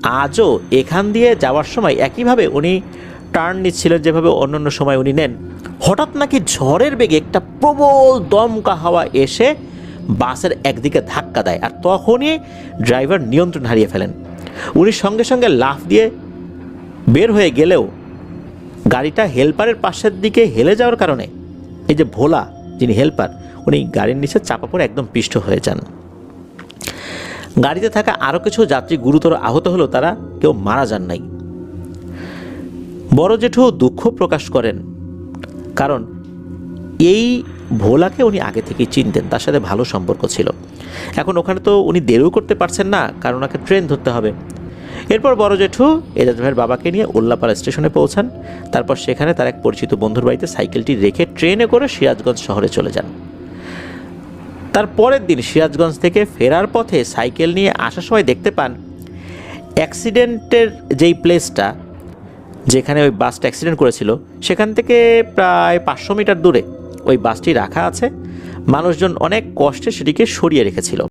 আজও এখান দিয়ে যাওয়ার সময় একইভাবে উনি টার্ন নিচ্ছিলেন যেভাবে অন্যান্য সময় উনি নেন। হঠাৎ নাকি ঝড়ের বেগে একটা প্রবল দমকা হাওয়া এসে বাসের একদিকে ধাক্কা দেয়, আর তখনই ড্রাইভার নিয়ন্ত্রণ হারিয়ে ফেলেন। উনি সঙ্গে সঙ্গে লাফ দিয়ে বের হয়ে গেলেও গাড়িটা হেল্পারের পাশের দিকে হেলে যাওয়ার কারণে এই যে ভোলা যিনি হেল্পার, উনি গাড়ির নিচে চাপা পড়ে একদম পিষ্ট হয়ে যান। গাড়িতে থাকা আরও কিছু যাত্রী গুরুতর আহত হলেও তারা কেউ মারা যান নাই। বড় জেঠু দুঃখ প্রকাশ করেন, কারণ এই ভোলাকে উনি আগে থেকেই চিনতেন, তার সাথে ভালো সম্পর্ক ছিল। এখন ওখানে তো উনি দেরিও করতে পারছেন না, কারণ ওনাকে ট্রেন ধরতে হবে। এরপর বড় জেঠু এজাজ ভাইয়ের বাবাকে নিয়ে উল্লাপাড়া স্টেশনে পৌঁছান। তারপর সেখানে তার এক পরিচিত বন্ধুর বাড়িতে সাইকেলটি রেখে ট্রেনে করে সিরাজগঞ্জ শহরে চলে যান। তার পরের দিন সিরাজগঞ্জ থেকে ফেরার পথে সাইকেল নিয়ে আসার সময় দেখতে পান অ্যাক্সিডেন্টের যেই প্লেসটা, যেখানে ওই বাসটা অ্যাক্সিডেন্ট করেছিল, সেখান থেকে প্রায় 500 মিটার দূরে ওই বাসটি রাখা আছে। মানুষজন অনেক কষ্টে সেটিকে সরিয়ে রেখেছিল।